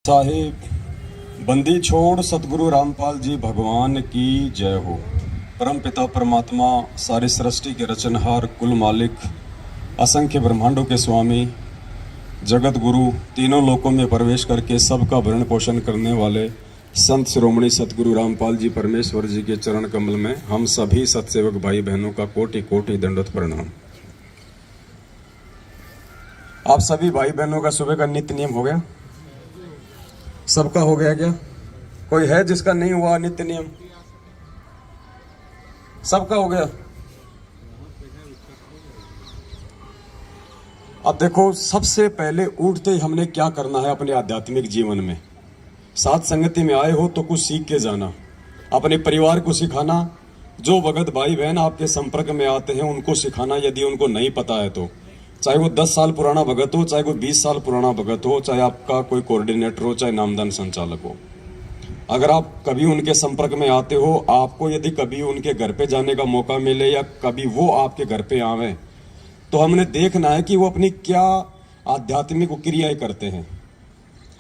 साहिब बंदी छोड़ सतगुरु रामपाल जी भगवान की जय हो। परम पिता परमात्मा सारी सृष्टि के रचनहार कुल मालिक असंख्य ब्रह्मांडों के स्वामी जगत गुरु तीनों लोकों में प्रवेश करके सबका भरण पोषण करने वाले संत शिरोमणि सतगुरु रामपाल जी परमेश्वर जी के चरण कमल में हम सभी सतसेवक भाई बहनों का कोटि कोटि दंडवत प्रणाम। आप सभी भाई बहनों का सुबह का नित्य नियम हो गया? सबका हो गया क्या? कोई है जिसका नहीं हुआ नित्य नियम? सबका हो गया। अब देखो, सबसे पहले उठते ही हमने क्या करना है अपने आध्यात्मिक जीवन में। साथ संगति में आए हो तो कुछ सीख के जाना, अपने परिवार को सिखाना, जो भगत भाई बहन आपके संपर्क में आते हैं उनको सिखाना यदि उनको नहीं पता है तो। चाहे वो 10 साल पुराना भगत हो, चाहे वो 20 साल पुराना भगत हो, चाहे आपका कोई कोऑर्डिनेटर हो, चाहे नामदान संचालक हो। अगर आप कभी उनके संपर्क में आते हो, आपको यदि कभी उनके घर पे जाने का मौका मिले या कभी वो आपके घर पे आवे, तो हमने देखना है कि वो अपनी क्या आध्यात्मिक क्रियाएं करते हैं।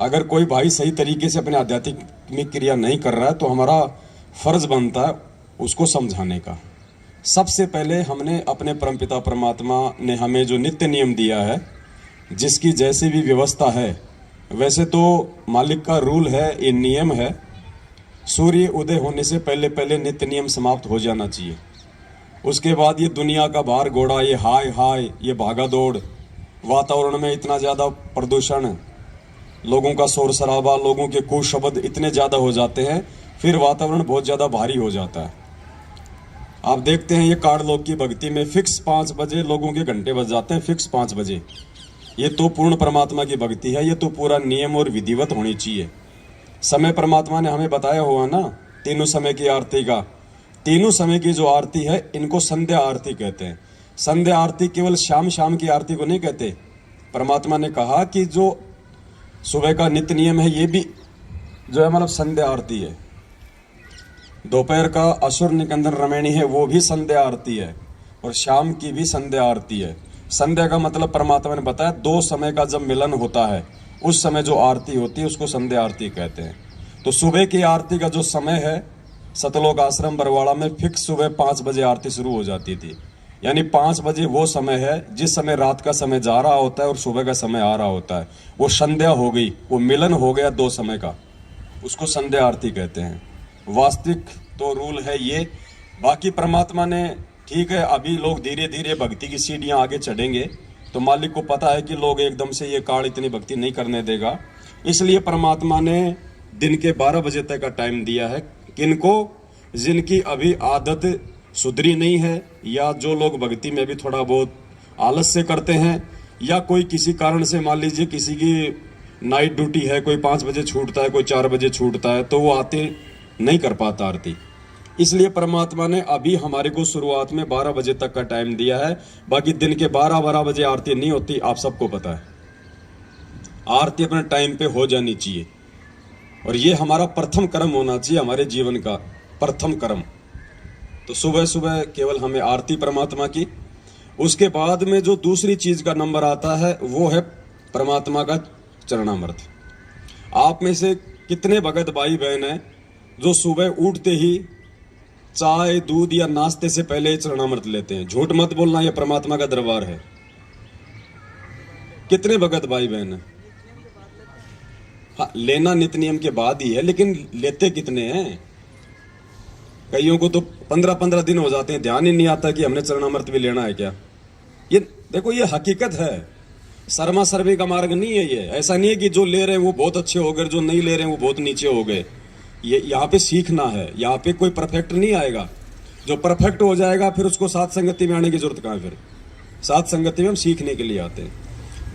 अगर कोई भाई सही तरीके से अपने आध्यात्मिक क्रिया नहीं कर रहा है तो हमारा फर्ज बनता है उसको समझाने का। सबसे पहले हमने अपने परमपिता परमात्मा ने हमें जो नित्य नियम दिया है, जिसकी जैसी भी व्यवस्था है, वैसे तो मालिक का रूल है, ये नियम है, सूर्य उदय होने से पहले पहले नित्य नियम समाप्त हो जाना चाहिए। उसके बाद ये दुनिया का भार घोड़ा, ये हाय हाय, ये भागा दौड़, वातावरण में इतना ज़्यादा प्रदूषण, लोगों का शोर शराबा, लोगों के कुशब्द इतने ज़्यादा हो जाते हैं, फिर वातावरण बहुत ज़्यादा भारी हो जाता है। आप देखते हैं ये काड़ लोग की भक्ति में फिक्स 5 बजे लोगों के घंटे बज जाते हैं, फिक्स 5 बजे। ये तो पूर्ण परमात्मा की भक्ति है, ये तो पूरा नियम और विधिवत होनी चाहिए। समय परमात्मा ने हमें बताया हुआ ना, तीनों समय की आरती का। तीनों समय की जो आरती है इनको संध्या आरती कहते हैं। संध्या आरती केवल शाम शाम की आरती को नहीं कहते। परमात्मा ने कहा कि जो सुबह का नित्य नियम है ये भी जो है मतलब संध्या आरती है। दोपहर का असुर निकंदन रमैणी है वो भी संध्या आरती है, और शाम की भी संध्या आरती है। संध्या का मतलब परमात्मा ने बताया 2 समय का जब मिलन होता है उस समय जो आरती होती है उसको संध्या आरती कहते हैं। तो सुबह की आरती का जो समय है, सतलोक आश्रम बरवाड़ा में फिक्स सुबह 5 बजे आरती शुरू हो जाती थी। यानी 5 बजे वो समय है जिस समय रात का समय जा रहा होता है और सुबह का समय आ रहा होता है। वो संध्या हो गई, वो मिलन हो गया 2 समय का, उसको संध्या आरती कहते हैं। वास्तविक तो रूल है ये। बाकी परमात्मा ने, ठीक है, अभी लोग धीरे धीरे भक्ति की सीढ़ियां आगे चढ़ेंगे, तो मालिक को पता है कि लोग एकदम से ये काल इतनी भक्ति नहीं करने देगा, इसलिए परमात्मा ने दिन के 12 बजे तक का टाइम दिया है। किनको? जिनकी अभी आदत सुधरी नहीं है, या जो लोग भक्ति में भी थोड़ा बहुत आलस से करते हैं, या कोई किसी कारण से, मान लीजिए किसी की नाइट ड्यूटी है, कोई 5 बजे छूटता है, कोई 4 बजे छूटता है, तो वो आते नहीं कर पाता आरती। इसलिए परमात्मा ने अभी हमारे को शुरुआत में 12 बजे तक का टाइम दिया है। बाकी दिन के 12 बजे आरती नहीं होती, आप सबको पता है। आरती अपने टाइम पे हो जानी चाहिए, और ये हमारा प्रथम कर्म होना चाहिए, हमारे जीवन का प्रथम कर्म। तो सुबह सुबह केवल हमें आरती परमात्मा की। उसके बाद में जो दूसरी चीज का नंबर आता है वो है परमात्मा का चरणामृत। आप में से कितने भगत भाई बहन हैं जो सुबह उठते ही चाय दूध या नाश्ते से पहले ही चरणामृत लेते हैं? झूठ मत बोलना, यह परमात्मा का दरबार है। कितने भगत भाई बहन हैं? हाँ, लेना नित्य नियम के बाद ही है, लेकिन लेते कितने हैं? कईयों को तो 15-15 दिन हो जाते हैं, ध्यान ही नहीं आता कि हमने चरणामृत भी लेना है क्या। ये देखो, ये हकीकत है, शर्मा सर्वे का मार्ग नहीं है ये। ऐसा नहीं है कि जो ले रहे हैं वो बहुत अच्छे हो गए, जो नहीं ले रहे हैं वो बहुत नीचे हो गए। ये यहाँ पे सीखना है, यहाँ पे कोई परफेक्ट नहीं आएगा। जो परफेक्ट हो जाएगा फिर उसको साथ संगति में आने की जरूरत कहाँ है? फिर साथ संगति में हम सीखने के लिए आते हैं।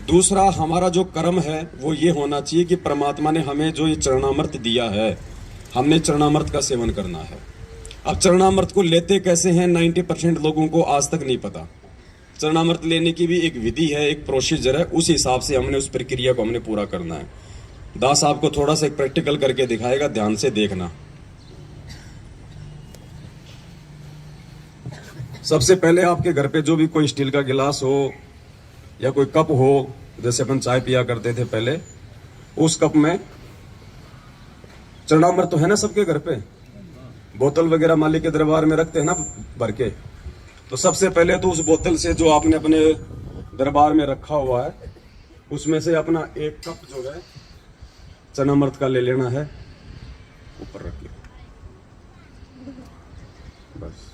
दूसरा, हमारा जो कर्म है वो ये होना चाहिए कि परमात्मा ने हमें जो ये चरणामृत दिया है, हमने चरणामृत का सेवन करना है। अब चरणामृत को लेते कैसे हैं 90% लोगों को आज तक नहीं पता। चरणामृत लेने की भी एक विधि है, एक प्रोसीजर है, उस हिसाब से हमने उस प्रक्रिया को हमने पूरा करना है। दास आपको थोड़ा सा एक प्रैक्टिकल करके दिखाएगा, ध्यान से देखना। सबसे पहले आपके घर पे जो भी कोई स्टील का गिलास हो या कोई कप हो, जैसे अपन चाय पिया करते थे पहले, उस कप में चरणामृत तो है ना सबके घर पे, बोतल वगैरह मालिक के दरबार में रखते हैं ना भर के। तो सबसे पहले तो उस बोतल से जो आपने अपने दरबार में रखा हुआ है उसमें से अपना एक कप जो है चरणामृत का ले लेना है, ऊपर रखिए बस।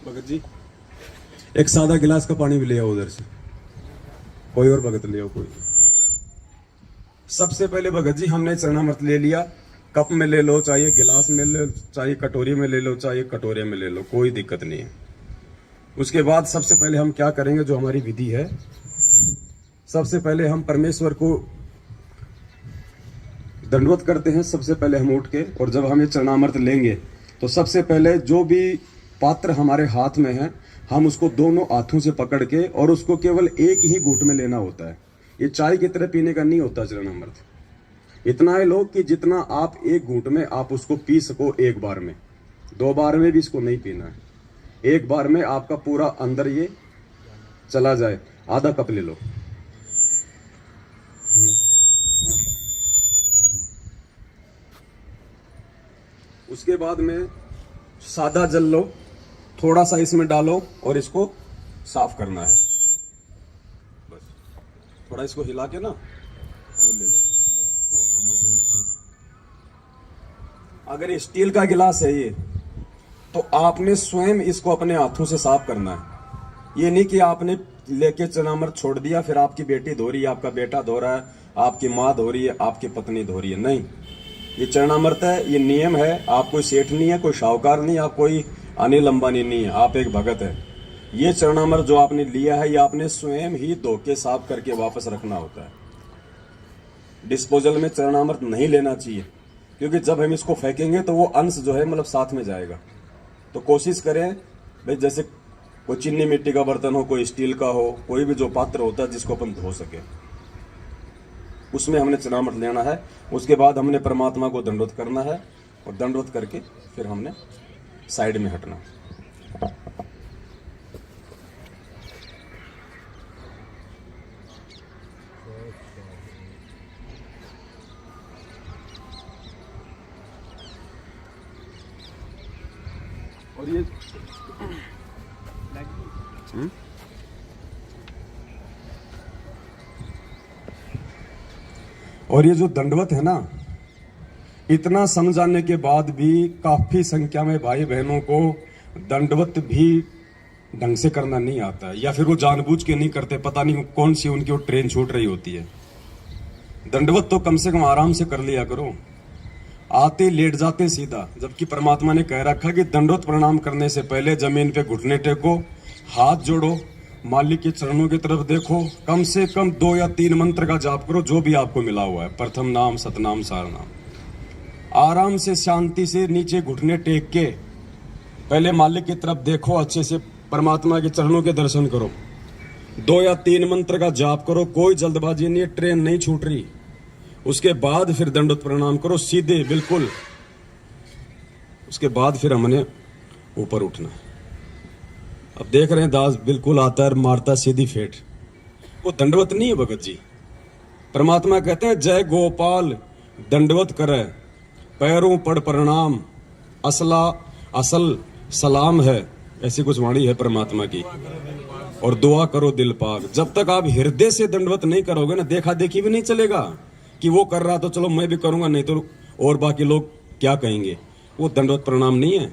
भगत जी एक सादा गिलास का पानी भी ले आओ उधर से, कोई और भगत ले आओ कोई। सबसे पहले भगत जी हमने चरणामृत ले लिया, कप में ले लो, चाहे गिलास में ले लो, चाहे कटोरी में ले लो, चाहे कटोरे में ले लो, कोई दिक्कत नहीं है। उसके बाद सबसे पहले हम क्या करेंगे, जो हमारी विधि है, सबसे पहले हम परमेश्वर को दंडवत करते हैं। सबसे पहले हम उठ के, और जब हम ये चरणामृत लेंगे तो सबसे पहले जो भी पात्र हमारे हाथ में है हम उसको दोनों हाथों से पकड़ के, और उसको केवल एक ही घूंट में लेना होता है। ये चाय की तरह पीने का नहीं होता चरणामृत। इतना है लोग कि जितना आप एक घूंट में आप उसको पी सको एक बार में, 2 बार में भी इसको नहीं पीना है, एक बार में आपका पूरा अंदर ये चला जाए। आधा कप ले लो, उसके बाद में सादा जल लो, थोड़ा सा इसमें डालो और इसको साफ करना है। बस थोड़ा इसको हिला के ना वो ले लो। अगर ये स्टील का गिलास है ये, तो आपने स्वयं इसको अपने हाथों से साफ करना है। ये नहीं कि आपने लेके चरणामृत छोड़ दिया, फिर आपकी बेटी धो रही है, आपका बेटा धो रहा है, आपकी माँ धो रही है, आपकी पत्नी धो रही है। नहीं, ये चरणामृत है, ये नियम है। आप कोई सेठ नहीं है, कोई शाहूकार नहीं, आप कोई अनिल अंबानी नहीं है, आप एक भगत है। ये चरणामृत जो आपने लिया है ये आपने स्वयं ही धो के साफ करके वापस रखना होता है। डिस्पोजल में चरणामृत नहीं लेना चाहिए, क्योंकि जब हम इसको फेंकेंगे तो वो अंश जो है मतलब साथ में जाएगा। तो कोशिश करें भाई, जैसे कोई चीनी मिट्टी का बर्तन हो, कोई स्टील का हो, कोई भी जो पात्र होता है जिसको अपन धो सके, उसमें हमने चरणामृत लेना है। उसके बाद हमने परमात्मा को दंडवत करना है, और दंडवत करके फिर हमने साइड में हटना। और ये और ये जो दंडवत है ना, इतना समझाने के बाद भी काफी संख्या में भाई बहनों को दंडवत भी ढंग से करना नहीं आता है, या फिर वो जानबूझ के नहीं करते, पता नहीं कौन सी उनकी वो ट्रेन छूट रही होती है। दंडवत तो कम से कम आराम से कर लिया करो, आते लेट जाते सीधा। जबकि परमात्मा ने कह रखा कि दंडवत प्रणाम करने से पहले जमीन पे घुटने टेको, हाथ जोड़ो, मालिक के चरणों की तरफ देखो, कम से कम 2 या 3 मंत्र का जाप करो, जो भी आपको मिला हुआ है, प्रथम नाम, सतनाम, सारनाम। आराम से शांति से नीचे घुटने टेक के पहले मालिक की तरफ देखो, अच्छे से परमात्मा के चरणों के दर्शन करो, 2 या 3 मंत्र का जाप करो, कोई जल्दबाजी नहीं है, ट्रेन नहीं छूट रही। उसके बाद फिर दंडवत प्रणाम करो सीधे बिल्कुल। उसके बाद फिर हमने ऊपर उठना। अब देख रहे हैं दास बिल्कुल आता है, मारता सीधी फेट। वो दंडवत नहीं है भगत जी। परमात्मा कहते हैं जय गोपाल दंडवत करे, पैरों पड़ प्रणाम, असल सलाम है, ऐसी कुछ वाणी है परमात्मा की। और दुआ करो दिल पाक। जब तक आप हृदय से दंडवत नहीं करोगे ना, देखा देखी भी नहीं चलेगा कि वो कर रहा तो चलो मैं भी करूंगा, नहीं तो और बाकी लोग क्या कहेंगे। वो दंडवत प्रणाम नहीं है।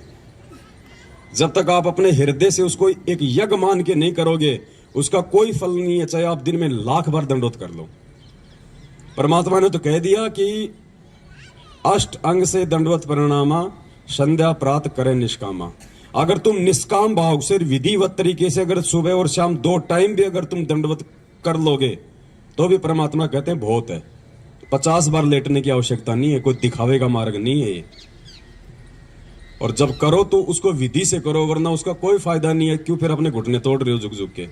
जब तक आप अपने हृदय से उसको एक यज्ञ मान के नहीं करोगे, उसका कोई फल नहीं है, चाहे आप दिन में 1,00,000 बार दंडवत कर लो। परमात्मा ने तो कह दिया कि अष्ट अंग से दंडवत प्रणामा, संध्या प्रात करे निष्कामा। अगर तुम निष्काम भाव से विधिवत तरीके से अगर सुबह और शाम 2 टाइम भी अगर तुम दंडवत कर लोगे तो भी परमात्मा कहते हैं बहुत है। 50 बार लेटने की आवश्यकता नहीं है, कोई दिखावे का मार्ग नहीं है ये। और जब करो तो उसको विधि से करो, वरना उसका कोई फायदा नहीं है। क्यों फिर अपने घुटने तोड़ रहे हो झुक झुक के।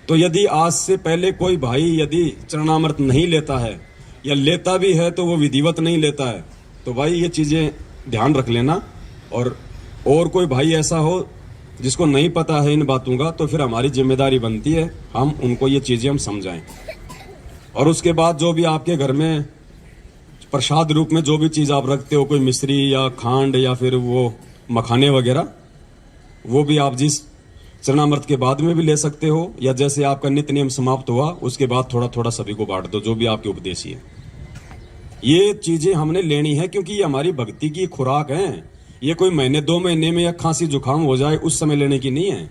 तो यदि आज से पहले कोई भाई यदि चरणामृत नहीं लेता है, या लेता भी है तो वो विधिवत नहीं लेता है, तो भाई ये चीजें ध्यान रख लेना। और कोई भाई ऐसा हो जिसको नहीं पता है इन बातों का, तो फिर हमारी जिम्मेदारी बनती है हम उनको ये चीजें हम समझाएं। और उसके बाद जो भी आपके घर में प्रसाद रूप में जो भी चीज़ आप रखते हो, कोई मिश्री या खांड या फिर वो मखाने वगैरह, वो भी आप जिस चरणामृत के बाद में भी ले सकते हो, या जैसे आपका नित्य नियम समाप्त हुआ उसके बाद थोड़ा थोड़ा सभी को बांट दो, जो भी आपके उपदेश है। ये चीजें हमने लेनी है क्योंकि ये हमारी भक्ति की खुराक है। ये कोई महीने 2 महीने में या खांसी जुकाम हो जाए उस समय लेने की नहीं है।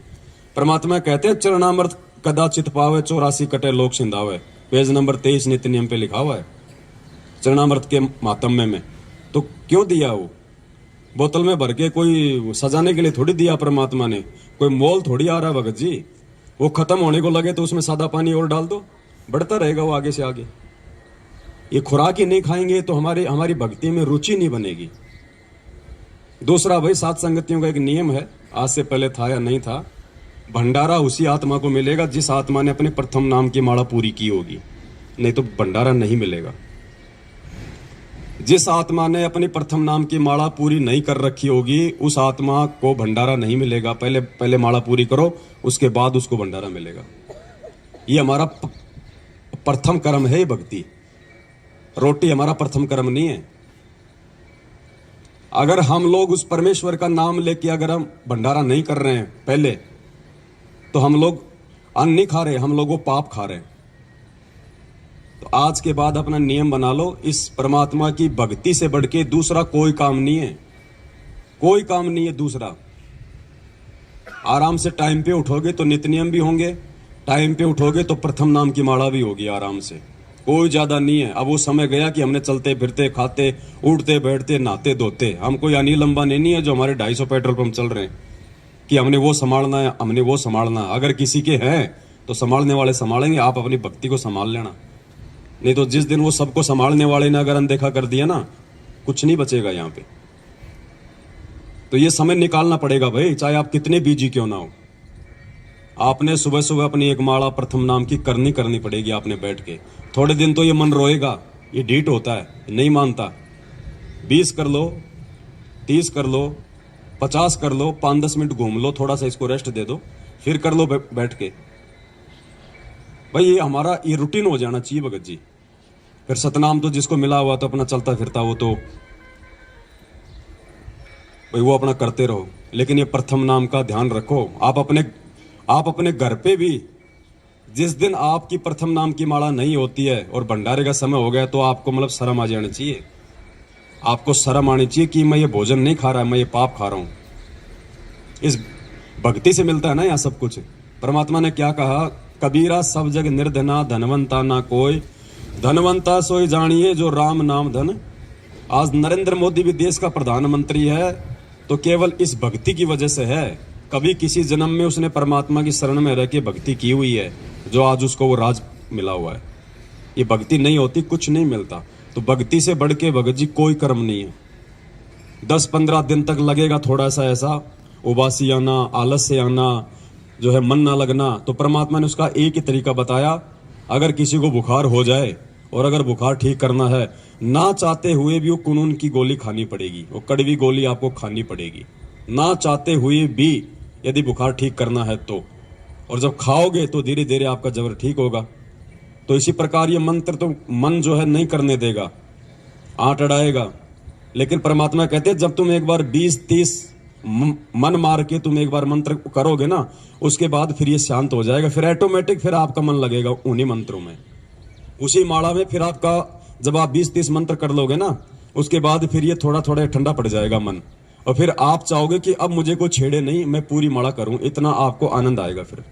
परमात्मा कहते हैं चरणामृत कदाचित पावे 84 कटे लोक सिंधावे, पेज नंबर 23 नित्य नियम पे लिखा हुआ है चरणामृत के मातम्य में। तो क्यों दिया? वो बोतल में भर के कोई सजाने के लिए थोड़ी दिया परमात्मा ने, कोई मोल थोड़ी आ रहा है भगत जी। वो खत्म होने को लगे तो उसमें सादा पानी और डाल दो, बढ़ता रहेगा वो आगे से आगे। ये खुराक ही नहीं खाएंगे तो हमारी भक्ति में रुचि नहीं बनेगी। दूसरा भाई, सात संगतियों का एक नियम है, आज से पहले था या नहीं था, भंडारा उसी आत्मा को मिलेगा जिस आत्मा ने अपने प्रथम नाम की माला पूरी की होगी, नहीं तो भंडारा नहीं मिलेगा। जिस आत्मा ने अपनी प्रथम नाम की माला पूरी नहीं कर रखी होगी उस आत्मा को भंडारा नहीं मिलेगा। पहले माला पूरी करो, उसके बाद उसको भंडारा मिलेगा। ये हमारा प्रथम कर्म है, ये भक्ति। रोटी हमारा प्रथम कर्म नहीं है। अगर हम लोग उस परमेश्वर का नाम लेके अगर हम भंडारा नहीं कर रहे हैं पहले, तो हम लोग अन्न नहीं खा रहे, हम लोग वो पाप खा रहे हैं। तो आज के बाद अपना नियम बना लो, इस परमात्मा की भक्ति से बढ़ के दूसरा कोई काम नहीं है, कोई काम नहीं है दूसरा। आराम से टाइम पे उठोगे तो नित्य नियम भी होंगे, टाइम पे उठोगे तो प्रथम नाम की माला भी होगी आराम से। कोई ज्यादा नहीं है। अब वो समय गया कि हमने चलते फिरते खाते उठते बैठते नहाते धोते, हम कोई अनिल अंबानी नहीं है जो हमारे 250 पेट्रोल पंप चल रहे हैं कि हमने वो संभालना है, हमने वो संभालना। अगर किसी के हैं तो संभालने वाले संभालेंगे, आप अपनी भक्ति को संभाल लेना। नहीं तो जिस दिन वो सबको संभालने वाले ने अगर अनदेखा कर दिया ना, कुछ नहीं बचेगा यहाँ पे। तो ये समय निकालना पड़ेगा भाई, चाहे आप कितने बिजी क्यों ना हो। आपने सुबह सुबह अपनी एक माला प्रथम नाम की करनी पड़ेगी आपने बैठ के। थोड़े दिन तो ये मन रोएगा, ये ढीठ होता है, नहीं मानता। 20 कर लो, 30 कर लो, 50 कर लो, 5-10 मिनट घूम लो, थोड़ा सा इसको रेस्ट दे दो, फिर कर लो बैठ के। भाई ये हमारा ये रूटीन हो जाना चाहिए भगत जी। फिर सतनाम तो जिसको मिला हुआ तो अपना चलता फिरता वो तो भाई वो अपना करते रहो, लेकिन ये प्रथम नाम का ध्यान रखो। आप अपने घर पे भी जिस दिन आपकी प्रथम नाम की माला नहीं होती है और भंडारे का समय हो गया तो आपको मतलब शर्म आ जानी चाहिए। आपको शर्म आनी चाहिए कि मैं ये भोजन नहीं खा रहा, मैं ये पाप खा रहा हूं। इस भक्ति से मिलता है ना यहाँ सब कुछ। परमात्मा ने क्या कहा, कबीरा सब जग निर्धना धनवंता ना कोई, धनवंता सोई जानिए जो राम नाम धन। आज नरेंद्र मोदी भी देश का प्रधानमंत्री है तो केवल इस भक्ति की वजह से है। कभी किसी जन्म में उसने परमात्मा की शरण में रह के भक्ति की हुई है जो आज उसको वो राज मिला हुआ है। ये भक्ति नहीं होती कुछ नहीं मिलता। तो भक्ति से बढ़ के भगत जी कोई कर्म नहीं है। 10-15 दिन तक लगेगा थोड़ा सा ऐसा उबासी आना, आलस से आना, जो है मन ना लगना, तो परमात्मा ने उसका एक ही तरीका बताया। अगर किसी को बुखार हो जाए और अगर बुखार ठीक करना है, ना चाहते हुए भी वो कुनून की गोली खानी पड़ेगी, वो कड़वी गोली आपको खानी पड़ेगी, ना चाहते हुए भी, यदि बुखार ठीक करना है तो। और जब खाओगे तो धीरे धीरे आपका जबर ठीक होगा। तो इसी प्रकार ये मंत्र तो मन जो है नहीं करने देगा, आंट अड़ाएगा। लेकिन परमात्मा कहते हैं जब तुम एक बार 20-30 मन मार के तुम एक बार मंत्र करोगे ना, उसके बाद फिर ये शांत हो जाएगा। फिर ऑटोमेटिक फिर आपका मन लगेगा उन्हीं मंत्रों में, उसी माला में। फिर आपका जब आप 20-30 मंत्र कर लोगे ना, उसके बाद फिर ये थोड़ा थोड़ा ठंडा पड़ जाएगा मन, और फिर आप चाहोगे कि अब मुझे कोई छेड़े नहीं, मैं पूरी माला करूं, इतना आपको आनंद आएगा फिर।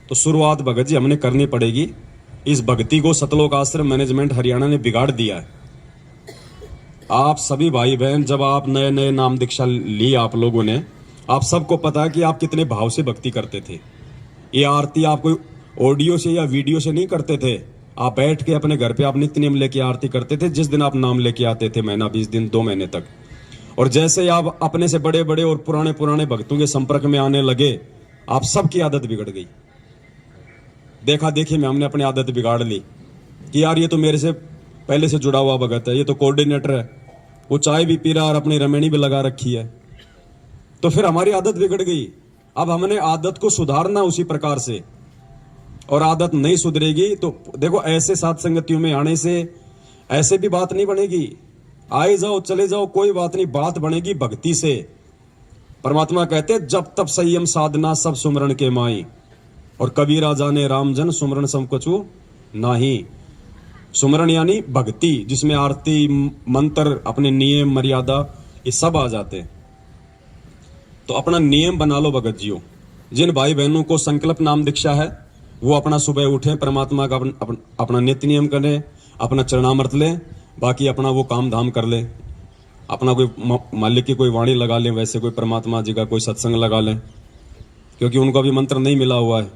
तो शुरुआत भगत जी हमने करनी पड़ेगी। इस भक्ति को सतलोक आश्रम मैनेजमेंट हरियाणा ने बिगाड़ दिया है। आप सभी भाई बहन, जब आप नए नए नाम दीक्षा ली आप लोगों ने, आप सबको पता है कि आप कितने भाव से भक्ति करते थे। ये आरती आप कोई ऑडियो से या वीडियो से नहीं करते थे, आप बैठ के अपने घर पे आप नित्य नियम लेके आरती करते थे। जिस दिन आप नाम लेके आते थे, महीना 20 दिन 2 महीने तक, और जैसे ही आप अपने से बड़े बड़े और पुराने भक्तों के संपर्क में आने लगे, आप सबकी आदत बिगड़ गई। देखा देखी में हमने अपनी आदत बिगाड़ ली कि यार ये तो मेरे से पहले से जुड़ा हुआ भगत है, ये तो कोऑर्डिनेटर है, वो चाय भी पी रहा और अपनी रमेणी भी लगा रखी है। तो फिर हमारी आदत बिगड़ गई। अब हमने आदत को सुधारना उसी प्रकार से। और आदत नहीं सुधरेगी तो देखो ऐसे साथ संगतियों में आने से ऐसे भी बात नहीं बनेगी। आए जाओ चले जाओ कोई बात नहीं, बात बनेगी भक्ति से। परमात्मा कहते हैं जब तब संयम साधना सब सुमरण के माई, और कबीरा जाने रामजन सुमरण सब कछु नाही। सुमरण यानी भक्ति, जिसमें आरती मंत्र अपने नियम मर्यादा ये सब आ जाते हैं। तो अपना नियम बना लो भगत जियो। जिन भाई बहनों को संकल्प नाम दीक्षा है वो अपना सुबह उठे, परमात्मा का अपना नित्य नियम करें, अपना चरणामृत लें, बाकी अपना वो काम धाम कर ले। अपना कोई मालिक की कोई वाणी लगा लें, वैसे कोई परमात्मा जी का कोई सत्संग लगा लें, क्योंकि उनको अभी मंत्र नहीं मिला हुआ है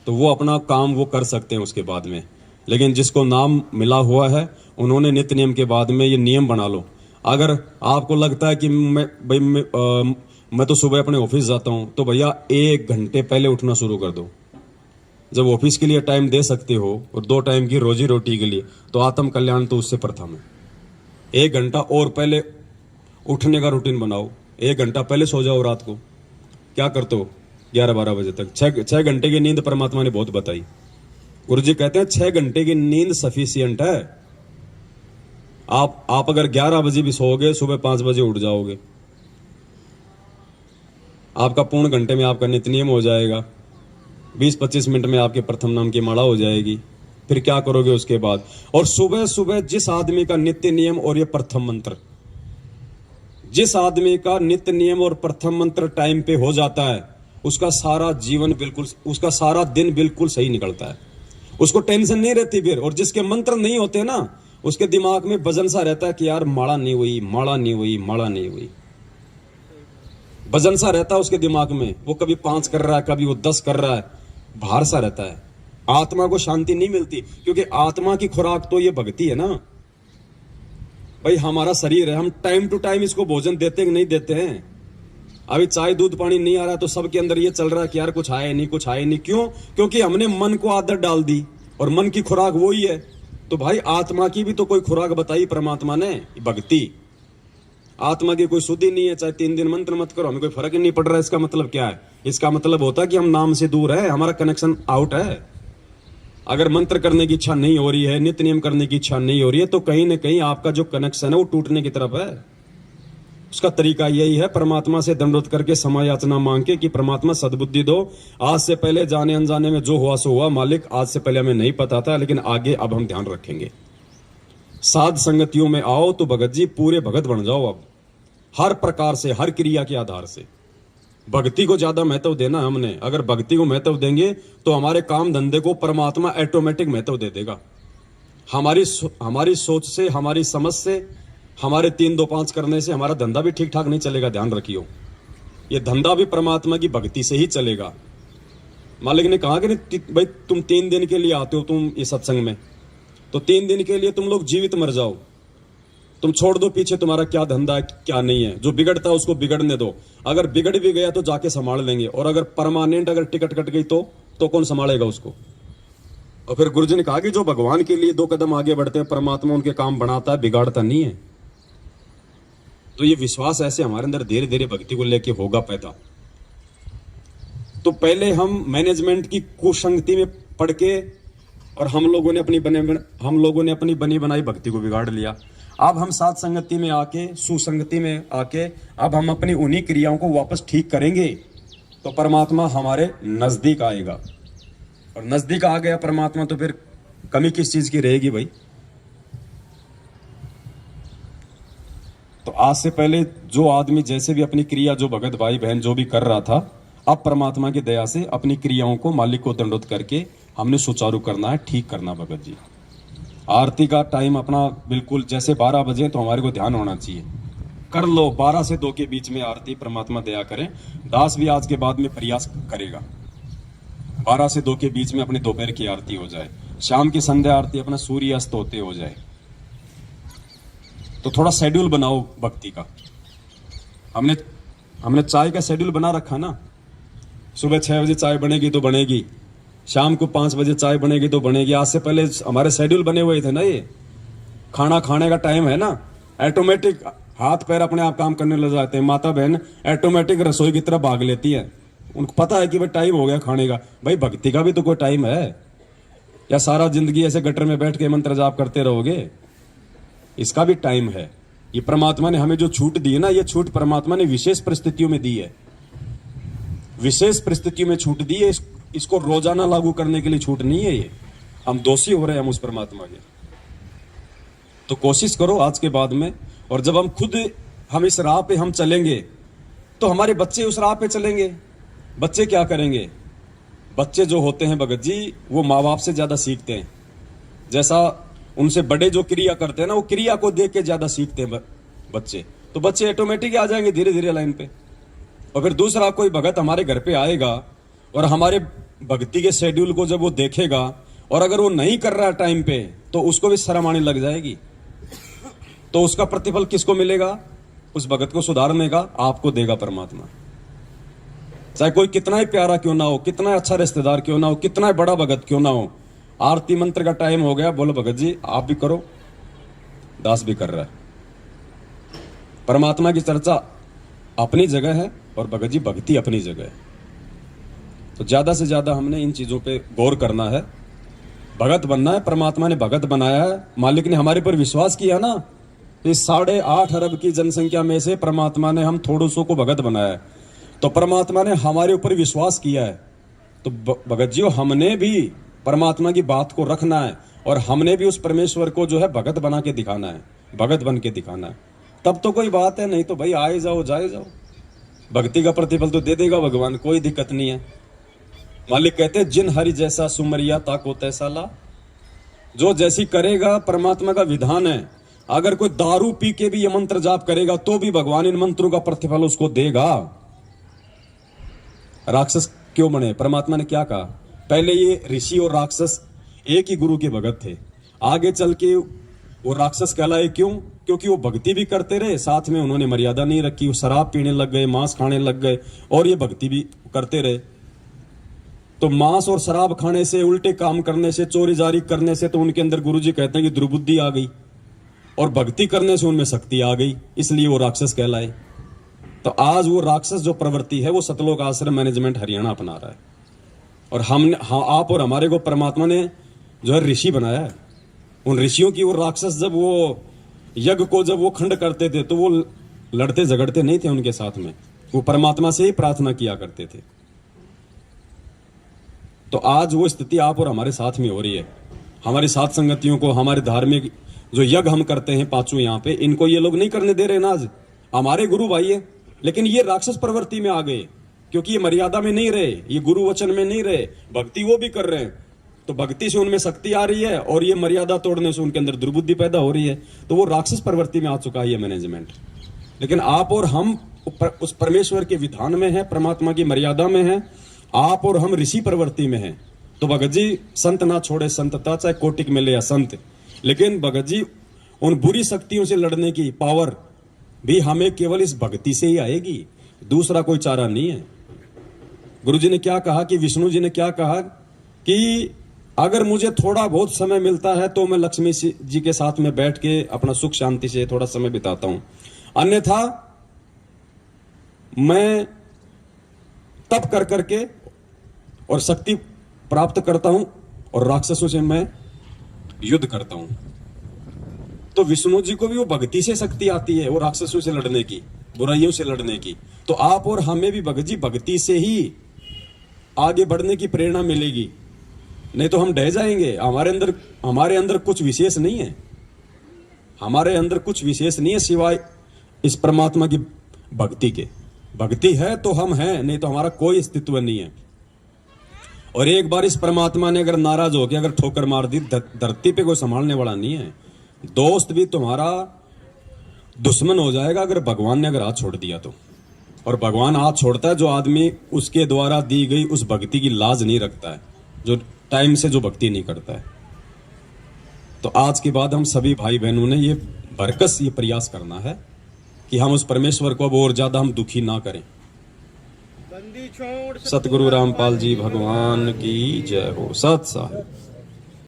तो वो अपना काम वो कर सकते हैं उसके बाद में। लेकिन जिसको नाम मिला हुआ है उन्होंने नित्य नियम के बाद में ये नियम बना लो। अगर आपको लगता है कि मैं तो सुबह अपने ऑफिस जाता हूं, तो भैया 1 घंटे पहले उठना शुरू कर दो। जब ऑफिस के लिए टाइम दे सकते हो और 2 टाइम की रोजी रोटी के लिए, तो आत्म कल्याण तो उससे प्रथम है। 1 घंटा और पहले उठने का रूटीन बनाओ। 1 घंटा पहले सो जाओ रात को। क्या करते हो 11-12 बजे तक? 6 घंटे की नींद परमात्मा ने बहुत बताई। गुरु जी कहते हैं 6 घंटे की नींद सफिशियंट है। आप अगर 11 बजे भी सोओगे, सुबह 5 बजे उठ जाओगे, आपका पूर्ण घंटे में आपका नित्य नियम हो जाएगा। 20-25 मिनट में आपके प्रथम नाम की माला हो जाएगी। फिर क्या करोगे उसके बाद? और सुबह सुबह जिस आदमी का नित्य नियम और ये प्रथम मंत्र, जिस आदमी का नित्य नियम और प्रथम मंत्र टाइम पे हो जाता है, उसका सारा जीवन बिल्कुल, उसका सारा दिन बिल्कुल सही निकलता है। उसको टेंशन नहीं रहती फिर। और जिसके मंत्र नहीं होते ना, उसके दिमाग में वजन सा रहता है कि यार माला नहीं हुई, माला नहीं हुई, माला नहीं हुई। वजन सा रहता है उसके दिमाग में। वो कभी 5 कर रहा है, कभी वो 10 कर रहा है, भार सा रहता है। आत्मा को शांति नहीं मिलती, क्योंकि आत्मा की खुराक तो ये भक्ति है ना भाई। हमारा शरीर है, हम टाइम टू टाइम इसको भोजन देते कि नहीं देते हैं? अभी चाय दूध पानी नहीं आ रहा तो सबके अंदर ये चल रहा है कि यार कुछ आए नहीं, कुछ आए नहीं। क्यों? क्योंकि हमने मन को आदत डाल दी और मन की खुराक वो ही है। तो भाई आत्मा की भी तो कोई खुराक बताई परमात्मा ने, भक्ति। आत्मा की कोई शुद्धि नहीं है, चाहे 3 दिन मंत्र मत करो, हमें कोई फर्क ही नहीं पड़ रहा है। इसका मतलब क्या है? इसका मतलब होता है कि हम नाम से दूर है, हमारा कनेक्शन आउट है। अगर मंत्र करने की इच्छा नहीं हो रही है, नित्य नियम करने की इच्छा नहीं हो रही है, तो कहीं ना कहीं आपका जो कनेक्शन है वो टूटने की तरफ है। उसका तरीका यही है, परमात्मा से दंडवत करके समय याचना मांग के कि परमात्मा सद्बुद्धि दो। आज से पहले जाने अनजाने में जो हुआ सो हुआ, मालिक आज से पहले हमें नहीं पता था, लेकिन आगे अब हम ध्यान रखेंगे। साध संगतियों में आओ तो भगत जी पूरे भगत बन जाओ। अब हर प्रकार से, हर क्रिया के आधार से भक्ति को ज्यादा महत्व देना हमने। अगर भक्ति को महत्व देंगे तो हमारे काम धंधे को परमात्मा ऑटोमेटिक महत्व दे देगा। हमारी सोच से, हमारी समझ से, हमारे 3-2-5 करने से हमारा धंधा भी ठीक ठाक नहीं चलेगा। ध्यान रखियो, ये धंधा भी परमात्मा की भक्ति से ही चलेगा। मालिक ने कहा कि भाई तुम 3 दिन के लिए आते हो तुम इस सत्संग में, तो 3 दिन के लिए तुम लोग जीवित मर जाओ। तुम छोड़ दो पीछे तुम्हारा क्या धंधा है क्या नहीं है। जो बिगड़ता है उसको बिगड़ने दो। अगर बिगड़ भी गया तो जाके संभाल लेंगे, और अगर परमानेंट अगर टिकट कट गई तो कौन संभालेगा उसको? और फिर गुरुजी ने कहा कि जो भगवान के लिए 2 कदम आगे बढ़ते हैं, परमात्मा उनके काम बनाता है, बिगाड़ता नहीं है। तो ये विश्वास ऐसे हमारे अंदर धीरे धीरे भक्ति को लेके होगा पैदा। तो पहले हम मैनेजमेंट की कुसंगति में पड़ के और हम लोगों ने अपनी बनी बनाई भक्ति को बिगाड़ लिया। अब हम साथ संगति में आके, सुसंगति में आके, अब हम अपनी उन्हीं क्रियाओं को वापस ठीक करेंगे तो परमात्मा हमारे नजदीक आएगा। और नजदीक आ गया परमात्मा तो फिर कमी किस चीज की रहेगी भाई? तो आज से पहले जो आदमी जैसे भी अपनी क्रिया, जो भगत भाई बहन जो भी कर रहा था, अब परमात्मा की दया से अपनी क्रियाओं को मालिक को दंडवत करके हमने सुचारू करना है, ठीक करना। भगत जी आरती का टाइम अपना बिल्कुल जैसे 12 बजे तो हमारे को ध्यान होना चाहिए। कर लो 12 से 2 के बीच में आरती, परमात्मा दया करें। दास भी आज के बाद में प्रयास करेगा 12 से 2 के बीच में अपनी दोपहर की आरती हो जाए, शाम की संध्या आरती अपना सूर्य अस्त होते हो जाए। तो थोड़ा शेड्यूल बनाओ भक्ति का। हमने चाय का शेड्यूल बना रखा ना, सुबह 6 बजे चाय बनेगी तो बनेगी, शाम को 5 बजे चाय बनेगी तो बनेगी। आज से पहले हमारे शेड्यूल बने हुए थे ना, ये खाना खाने का टाइम है ना, ऑटोमेटिक हाथ पैर अपने आप काम करने लग जाते हैं। माता बहन ऑटोमेटिक रसोई की तरफ भाग लेती है। उनको पता है कि भाई टाइम हो गया खाने का। भाई भक्ति का भी तो कोई टाइम है, या सारा जिंदगी ऐसे गटर में बैठ के मंत्र जाप करते रहोगे? इसका भी टाइम है। ये परमात्मा ने हमें जो छूट दी है ना, ये छूट परमात्मा ने विशेष परिस्थितियों में दी है, विशेष परिस्थितियों में छूट दी है। इसको रोजाना लागू करने के लिए छूट नहीं है। ये हम दोषी हो रहे हैं हम उस परमात्मा के। तो कोशिश करो आज के बाद में, और जब हम इस राह पे हम चलेंगे तो हमारे बच्चे उस राह पे चलेंगे। बच्चे क्या करेंगे? बच्चे जो होते हैं भगत जी, वो माँ बाप से ज्यादा सीखते हैं। जैसा उनसे बड़े जो क्रिया करते हैं ना, वो क्रिया को देख के ज्यादा सीखते हैं बच्चे। तो बच्चे ऑटोमेटिक आ जाएंगे धीरे धीरे लाइन पे। और फिर दूसरा कोई भगत हमारे घर पे आएगा और हमारे भक्ति के शेड्यूल को जब वो देखेगा, और अगर वो नहीं कर रहा है टाइम पे, तो उसको भी शर्म आने लग जाएगी। तो उसका प्रतिफल किसको मिलेगा? उस भगत को सुधारने का आपको देगा परमात्मा। चाहे कोई कितना ही प्यारा क्यों ना हो, कितना अच्छा रिश्तेदार क्यों ना हो, कितना बड़ा भगत क्यों ना हो। आरती मंत्र का टाइम हो गया, बोलो भगत जी आप भी करो, दास भी कर रहा है। परमात्मा की चर्चा अपनी जगह है और भगत जी भक्ति अपनी जगह है। तो ज्यादा से ज्यादा हमने इन चीजों पे गौर करना है। भगत बनना है, परमात्मा ने भगत बनाया है। मालिक ने हमारे पर विश्वास किया ना, इस 8.5 अरब की जनसंख्या में से परमात्मा ने हम थोड़ों सौ को भगत बनाया है। तो परमात्मा ने हमारे ऊपर विश्वास किया है। तो भगत जी हमने भी परमात्मा की बात को रखना है, और हमने भी उस परमेश्वर को जो है भगत बना के दिखाना है, भगत बन के दिखाना है। तब तो कोई बात है, नहीं तो भाई आए जाओ जाए जाओ। भक्ति का प्रतिफल तो दे देगा भगवान, कोई दिक्कत नहीं है। मालिक कहते हैं जिन हरि जैसा सुमरिया ताको तैसा ला। जो जैसी करेगा, परमात्मा का विधान है। अगर कोई दारू पी के भी ये मंत्र जाप करेगा तो भी भगवान इन मंत्रों का प्रतिफल उसको देगा। राक्षस क्यों बने? परमात्मा ने क्या कहा? पहले ये ऋषि और राक्षस एक ही गुरु के भगत थे। आगे चल के वो राक्षस कहलाए। क्यों? क्योंकि वो भक्ति भी करते रहे, साथ में उन्होंने मर्यादा नहीं रखी। वो शराब पीने लग गए, मांस खाने लग गए, और ये भक्ति भी करते रहे। तो मांस और शराब खाने से, उल्टे काम करने से, चोरी जारी करने से, तो उनके अंदर गुरुजी कहते हैं कि दुर्बुद्धि आ गई, और भक्ति करने से उनमें शक्ति आ गई, इसलिए वो राक्षस कहलाए। तो आज वो राक्षस जो प्रवृत्ति है वो सतलोक आश्रम मैनेजमेंट हरियाणा अपना रहा है। और आप और हमारे को परमात्मा ने जो है ऋषि बनाया है। उन ऋषियों की वो राक्षस जब वो यज्ञ को जब वो खंड करते थे तो वो लड़ते झगड़ते नहीं थे उनके साथ में, वो परमात्मा से ही प्रार्थना किया करते थे। तो आज वो स्थिति आप और हमारे साथ में हो रही है। हमारी साथ संगतियों को, हमारे धार्मिक जो यज्ञ हम करते हैं पांचों यहाँ पे, इनको ये लोग नहीं करने दे रहे ना। आज हमारे गुरु भाई है, लेकिन ये राक्षस प्रवृत्ति में आ गए, क्योंकि ये मर्यादा में नहीं रहे, ये गुरु वचन में नहीं रहे। भक्ति वो भी कर रहे हैं, तो भक्ति से उनमें शक्ति आ रही है, और ये मर्यादा तोड़ने से उनके अंदर दुर्बुद्धि पैदा हो रही है। तो वो राक्षस प्रवृत्ति में आ चुका है ये मैनेजमेंट। लेकिन आप और हम उस परमेश्वर के विधान में है, परमात्मा की मर्यादा में है। आप और हम ऋषि प्रवृत्ति में है। तो भगत जी संत ना छोड़े संतता, चाहे कोटिक मिले या संत। लेकिन भगत जी उन बुरी शक्तियों से लड़ने की पावर भी हमें केवल इस भक्ति से ही आएगी, दूसरा कोई चारा नहीं है। गुरु जी ने क्या कहा कि विष्णु जी ने क्या कहा कि अगर मुझे थोड़ा बहुत समय मिलता है तो मैं लक्ष्मी जी के साथ में बैठ के अपना सुख शांति से थोड़ा समय बिताता हूं, अन्यथा मैं तप कर करके और शक्ति प्राप्त करता हूं और राक्षसों से मैं युद्ध करता हूं। तो विष्णु जी को भी वो भक्ति से शक्ति आती है, वो राक्षसों से लड़ने की, बुराइयों से लड़ने की। तो आप और हमें भी भगत जी भक्ति से ही आगे बढ़ने की प्रेरणा मिलेगी, नहीं तो हम ढह जाएंगे। हमारे अंदर कुछ विशेष नहीं है, हमारे अंदर कुछ विशेष नहीं है सिवाय इस परमात्मा की भक्ति के। भक्ति है तो हम हैं, नहीं तो हमारा कोई अस्तित्व नहीं है। और एक बार इस परमात्मा ने अगर नाराज हो गया, अगर ठोकर मार दी, धरती पे कोई संभालने वाला नहीं है। दोस्त भी तुम्हारा दुश्मन हो जाएगा अगर भगवान ने अगर हाथ छोड़ दिया तो। और भगवान हाथ छोड़ता है जो आदमी उसके द्वारा दी गई उस भक्ति की लाज नहीं रखता है, जो टाइम से जो भक्ति नहीं करता है। तो आज के बाद हम सभी भाई बहनों ने ये बरकस ये प्रयास करना है कि हम उस परमेश्वर को अब और ज्यादा हम दुखी ना करें। सतगुरु रामपाल जी भगवान की जय हो। सत साहिब।